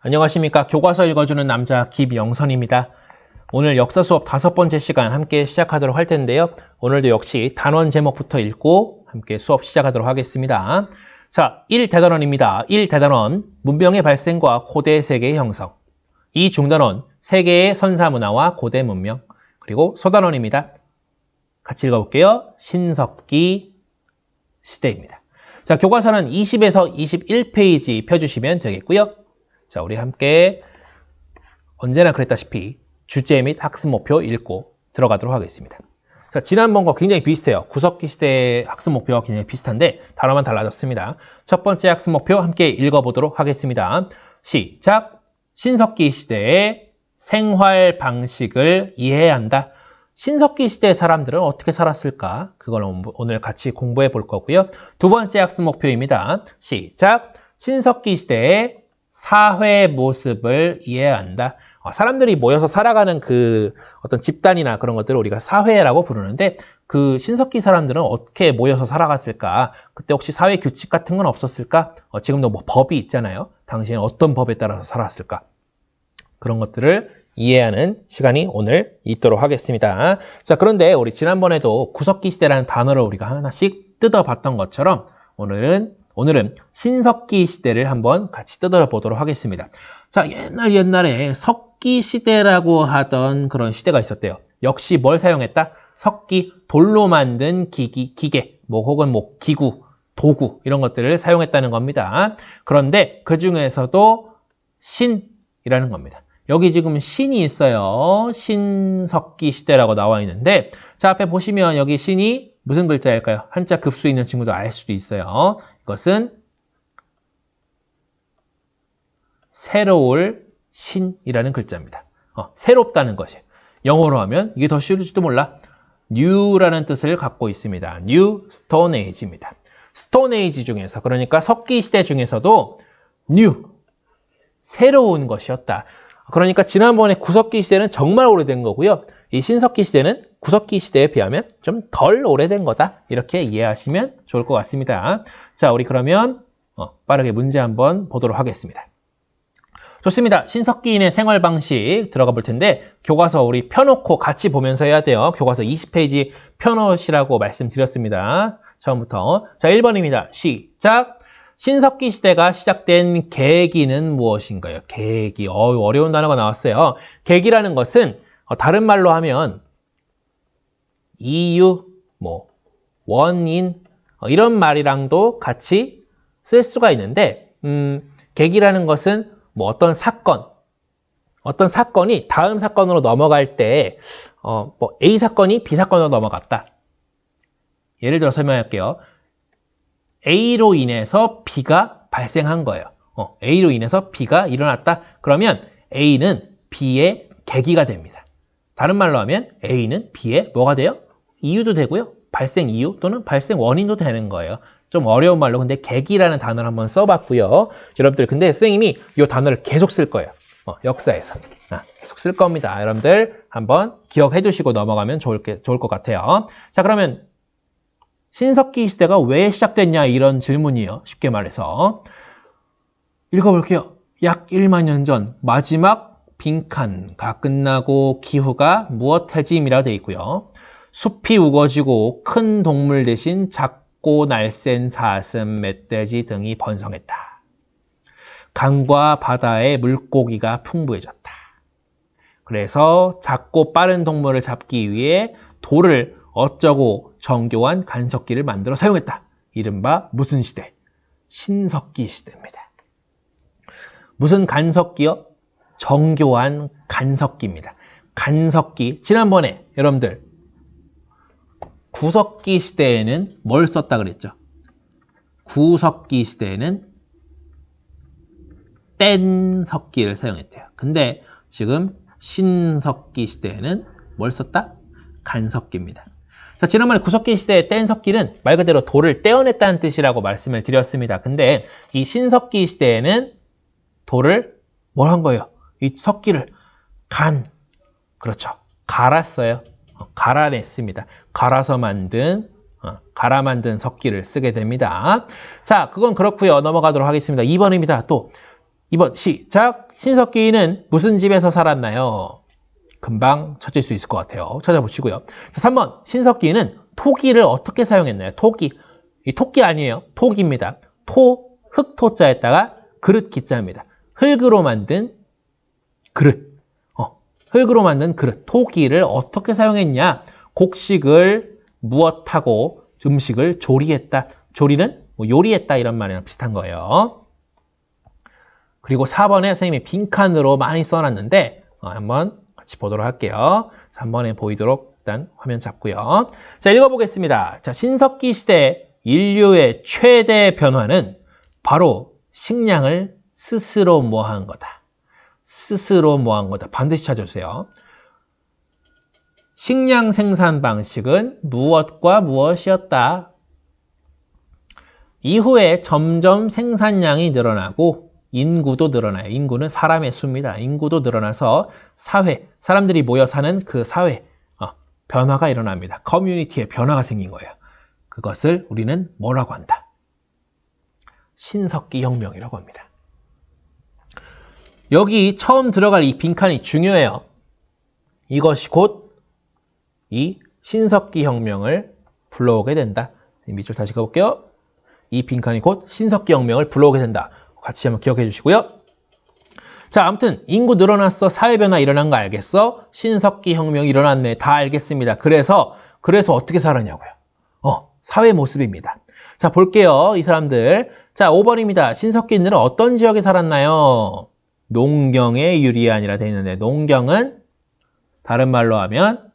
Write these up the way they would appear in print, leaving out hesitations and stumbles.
안녕하십니까. 교과서 읽어주는 남자 김영선입니다. 오늘 역사 수업 5번째 시간 함께 시작하도록 할 텐데요. 오늘도 역시 단원 제목부터 읽고 함께 수업 시작하도록 하겠습니다. 자, 1대단원입니다. 1대단원, 문명의 발생과 고대 세계의 형성. 2중단원, 세계의 선사문화와 고대 문명. 그리고 소단원입니다. 같이 읽어볼게요. 신석기 시대입니다. 자, 교과서는 20에서 21페이지 펴주시면 되겠고요. 자, 우리 함께 언제나 그랬다시피 주제 및 학습 목표 읽고 들어가도록 하겠습니다. 자, 지난번과 굉장히 비슷해요. 구석기 시대의 학습 목표와 굉장히 비슷한데 단어만 달라졌습니다. 첫 번째 학습 목표 함께 읽어보도록 하겠습니다. 시작! 신석기 시대의 생활 방식을 이해해야 한다. 신석기 시대의 사람들은 어떻게 살았을까? 그걸 오늘 같이 공부해 볼 거고요. 두 번째 학습 목표입니다. 시작! 신석기 시대의 사회 모습을 이해해야 한다. 사람들이 모여서 살아가는 그 어떤 집단이나 그런 것들을 우리가 사회라고 부르는데 그 신석기 사람들은 어떻게 모여서 살아갔을까? 그때 혹시 사회 규칙 같은 건 없었을까? 지금도 뭐 법이 있잖아요. 당시에는 어떤 법에 따라서 살았을까? 그런 것들을 이해하는 시간이 오늘 있도록 하겠습니다. 자, 그런데 우리 지난번에도 구석기 시대라는 단어를 우리가 하나씩 뜯어봤던 것처럼 오늘은 신석기 시대를 한번 같이 뜯어보도록 하겠습니다. 자, 옛날에 석기 시대라고 하던 그런 시대가 있었대요. 역시 뭘 사용했다? 석기, 돌로 만든 기계, 혹은 기구, 도구 이런 것들을 사용했다는 겁니다. 그런데 그 중에서도 신이라는 겁니다. 여기 지금 신이 있어요. 신석기 시대라고 나와 있는데 자, 앞에 보시면 여기 신이 무슨 글자일까요? 한자 급수 있는 친구도 알 수도 있어요. 이것은 새로울 신이라는 글자입니다. 새롭다는 것이에요. 영어로 하면 이게 더 쉬울지도 몰라. new라는 뜻을 갖고 있습니다. new stone age입니다. stone age 중에서, 그러니까 석기 시대 중에서도 new, 새로운 것이었다. 그러니까 지난번에 구석기 시대는 정말 오래된 거고요. 이 신석기 시대는 구석기 시대에 비하면 좀 덜 오래된 거다. 이렇게 이해하시면 좋을 것 같습니다. 자, 우리 그러면 빠르게 문제 한번 보도록 하겠습니다. 좋습니다. 신석기인의 생활 방식 들어가 볼 텐데 교과서 우리 펴놓고 같이 보면서 해야 돼요. 교과서 20페이지 펴놓으시라고 말씀드렸습니다. 처음부터. 자, 1번입니다. 시작! 신석기 시대가 시작된 계기는 무엇인가요? 계기. 어려운 단어가 나왔어요. 계기라는 것은 다른 말로 하면 이유, 원인 이런 말이랑도 같이 쓸 수가 있는데 계기라는 것은 어떤 사건이 다음 사건으로 넘어갈 때 A 사건이 B 사건으로 넘어갔다. 예를 들어 설명할게요. A로 인해서 B가 발생한 거예요. A로 인해서 B가 일어났다. 그러면 A는 B의 계기가 됩니다. 다른 말로 하면 A는 B의 뭐가 돼요? 이유도 되고요. 발생 이유 또는 발생 원인도 되는 거예요. 좀 어려운 말로 근데 계기라는 단어를 한번 써봤고요. 여러분들 근데 선생님이 이 단어를 계속 쓸 거예요. 역사에서. 계속 쓸 겁니다. 여러분들 한번 기억해 두시고 넘어가면 좋을 것 같아요. 자, 그러면 신석기 시대가 왜 시작됐냐 이런 질문이에요. 쉽게 말해서. 읽어볼게요. 약 1만 년 전 마지막 빈칸가 끝나고 기후가 무엇해짐이라 되어 있고요. 숲이 우거지고 큰 동물 대신 작고 날쌘 사슴, 멧돼지 등이 번성했다. 강과 바다에 물고기가 풍부해졌다. 그래서 작고 빠른 동물을 잡기 위해 돌을 어쩌고 정교한 간석기를 만들어 사용했다. 이른바 무슨 시대? 신석기 시대입니다. 무슨 간석기요? 정교한 간석기입니다. 간석기. 지난번에 여러분들 구석기 시대에는 뭘 썼다 그랬죠? 구석기 시대에는 뗀석기를 사용했대요. 근데 지금 신석기 시대에는 뭘 썼다? 간석기입니다. 자, 지난번에 구석기 시대의 뗀석기는 말 그대로 돌을 떼어냈다는 뜻이라고 말씀을 드렸습니다. 근데 이 신석기 시대에는 돌을 뭘 한 거예요? 이 석기를 그렇죠. 갈았어요. 갈아냈습니다. 갈아 만든 석기를 쓰게 됩니다. 자, 그건 그렇고요. 넘어가도록 하겠습니다. 2번입니다. 또 2번 시작. 신석기는 무슨 집에서 살았나요? 금방 찾을 수 있을 것 같아요. 찾아보시고요. 자, 3번 신석기는 토기를 어떻게 사용했나요? 토기. 이 토끼 아니에요. 토기입니다. 토, 흙토자에다가 그릇 기자입니다. 흙으로 만든 그릇. 흙으로 만든 그릇. 토기를 어떻게 사용했냐? 곡식을 무엇하고 음식을 조리했다. 조리는 뭐 요리했다 이런 말이랑 비슷한 거예요. 그리고 4번에 선생님이 빈칸으로 많이 써놨는데 한번 같이 보도록 할게요. 자, 한 번에 보이도록 일단 화면 잡고요. 자, 읽어보겠습니다. 자, 신석기 시대 인류의 최대 변화는 바로 식량을 스스로 모한 거다. 스스로 모한 거다. 반드시 찾아주세요. 식량 생산 방식은 무엇과 무엇이었다. 이후에 점점 생산량이 늘어나고 인구도 늘어나요. 인구는 사람의 수입니다. 인구도 늘어나서 사회, 사람들이 모여 사는 그 사회, 변화가 일어납니다. 커뮤니티에 변화가 생긴 거예요. 그것을 우리는 뭐라고 한다? 신석기 혁명이라고 합니다. 여기 처음 들어갈 이 빈칸이 중요해요. 이것이 곧 이 신석기 혁명을 불러오게 된다. 밑줄 다시 가볼게요. 이 빈칸이 곧 신석기 혁명을 불러오게 된다. 같이 한번 기억해 주시고요. 자, 아무튼 인구 늘어났어. 사회변화 일어난 거 알겠어? 신석기 혁명이 일어났네. 다 알겠습니다. 그래서 어떻게 살았냐고요. 사회 모습입니다. 자, 볼게요. 이 사람들. 자, 5번입니다. 신석기인들은 어떤 지역에 살았나요? 농경에 유리한이라 되어 있는데 농경은 다른 말로 하면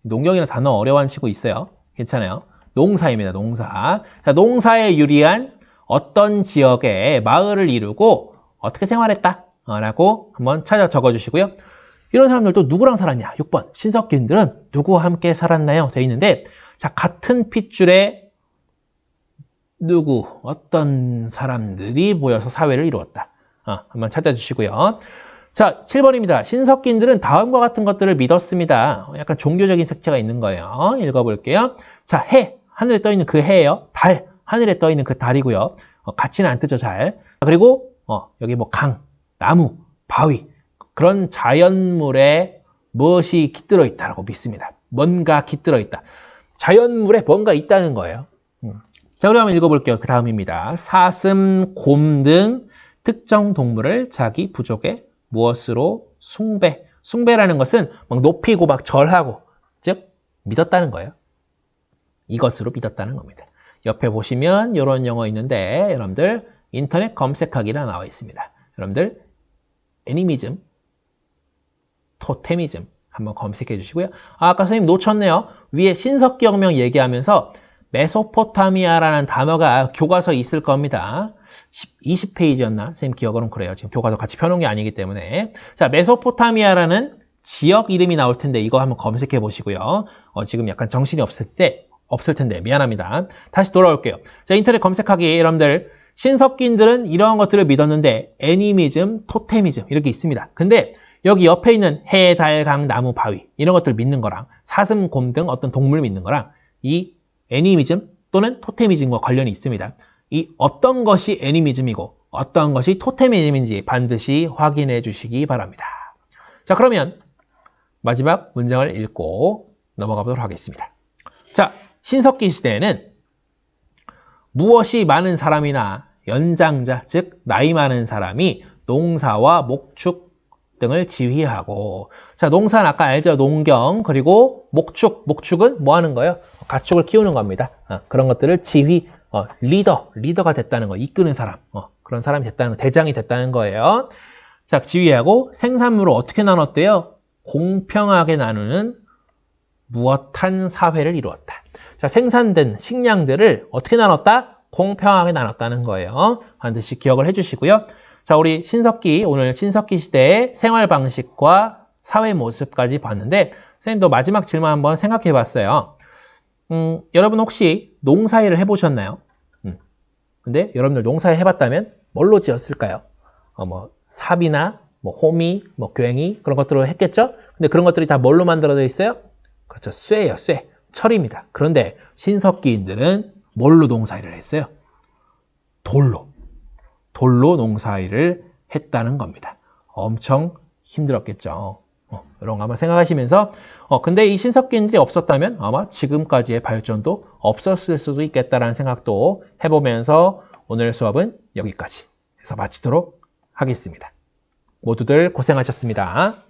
농경이라는 단어 어려워하는 친구 있어요. 괜찮아요. 농사입니다. 농사. 자, 농사에 유리한 어떤 지역에 마을을 이루고 어떻게 생활했다 라고 한번 찾아 적어주시고요. 이런 사람들도 누구랑 살았냐? 6번 신석기인들은 누구와 함께 살았나요? 되어 있는데 자, 같은 핏줄에 누구, 어떤 사람들이 모여서 사회를 이루었다. 한번 찾아주시고요. 자, 7번입니다. 신석기인들은 다음과 같은 것들을 믿었습니다. 약간 종교적인 색채가 있는 거예요. 읽어볼게요. 자, 해, 하늘에 떠있는 그 해예요. 달, 하늘에 떠있는 그 달이고요. 같이는 안 뜨죠, 잘. 그리고 여기 뭐 강, 나무, 바위 그런 자연물에 무엇이 깃들어 있다고 믿습니다. 뭔가 깃들어 있다. 자연물에 뭔가 있다는 거예요. 자, 그럼 한번 읽어볼게요. 그 다음입니다. 사슴, 곰 등 특정 동물을 자기 부족의 무엇으로 숭배. 숭배라는 것은 막 높이고 막 절하고, 즉 믿었다는 거예요. 이것으로 믿었다는 겁니다. 옆에 보시면 이런 용어 있는데 여러분들 인터넷 검색하기라 나와 있습니다. 여러분들 애니미즘, 토테미즘 한번 검색해 주시고요. 아까 선생님 놓쳤네요. 위에 신석기 혁명 얘기하면서 메소포타미아라는 단어가 교과서에 있을 겁니다. 20페이지였나? 선생님 기억으로는 그래요. 지금 교과서 같이 펴놓은 게 아니기 때문에. 자, 메소포타미아라는 지역 이름이 나올 텐데 이거 한번 검색해 보시고요. 지금 약간 정신이 없을 텐데 미안합니다. 다시 돌아올게요. 자, 인터넷 검색하기에 여러분들 신석기인들은 이러한 것들을 믿었는데 애니미즘, 토테미즘 이렇게 있습니다. 근데 여기 옆에 있는 해, 달, 강, 나무, 바위 이런 것들 믿는 거랑 사슴, 곰 등 어떤 동물 믿는 거랑 이 애니미즘 또는 토테미즘과 관련이 있습니다. 이 어떤 것이 애니미즘이고 어떤 것이 토테미즘인지 반드시 확인해 주시기 바랍니다. 자, 그러면 마지막 문장을 읽고 넘어가 보도록 하겠습니다. 자, 신석기 시대에는 무엇이 많은 사람이나 연장자, 즉 나이 많은 사람이 농사와 목축 등을 지휘하고, 자, 농사는 아까 알죠? 농경, 그리고 목축은 뭐 하는 거예요? 가축을 키우는 겁니다. 그런 것들을 지휘, 리더가 됐다는 거, 이끄는 사람, 그런 사람이 됐다는 거, 대장이 됐다는 거예요. 자, 지휘하고 생산물을 어떻게 나눴대요? 공평하게 나누는 무엇한 사회를 이루었다. 자, 생산된 식량들을 어떻게 나눴다? 공평하게 나눴다는 거예요. 반드시 기억을 해주시고요. 자, 우리 신석기, 오늘 신석기 시대의 생활 방식과 사회 모습까지 봤는데, 선생님도 마지막 질문 한번 생각해 봤어요. 여러분 혹시 농사일을 해보셨나요? 근데 여러분들 농사일 해봤다면 뭘로 지었을까요? 뭐 삽이나 뭐 호미, 뭐 괭이 그런 것들로 했겠죠? 근데 그런 것들이 다 뭘로 만들어져 있어요? 그렇죠. 쇠예요, 쇠. 철입니다. 그런데 신석기인들은 뭘로 농사일을 했어요? 돌로 돌로 농사일을 했다는 겁니다. 엄청 힘들었겠죠. 이런 거 한번 생각하시면서 근데 이 신석기인들이 없었다면 아마 지금까지의 발전도 없었을 수도 있겠다라는 생각도 해보면서 오늘 수업은 여기까지 해서 마치도록 하겠습니다. 모두들 고생하셨습니다.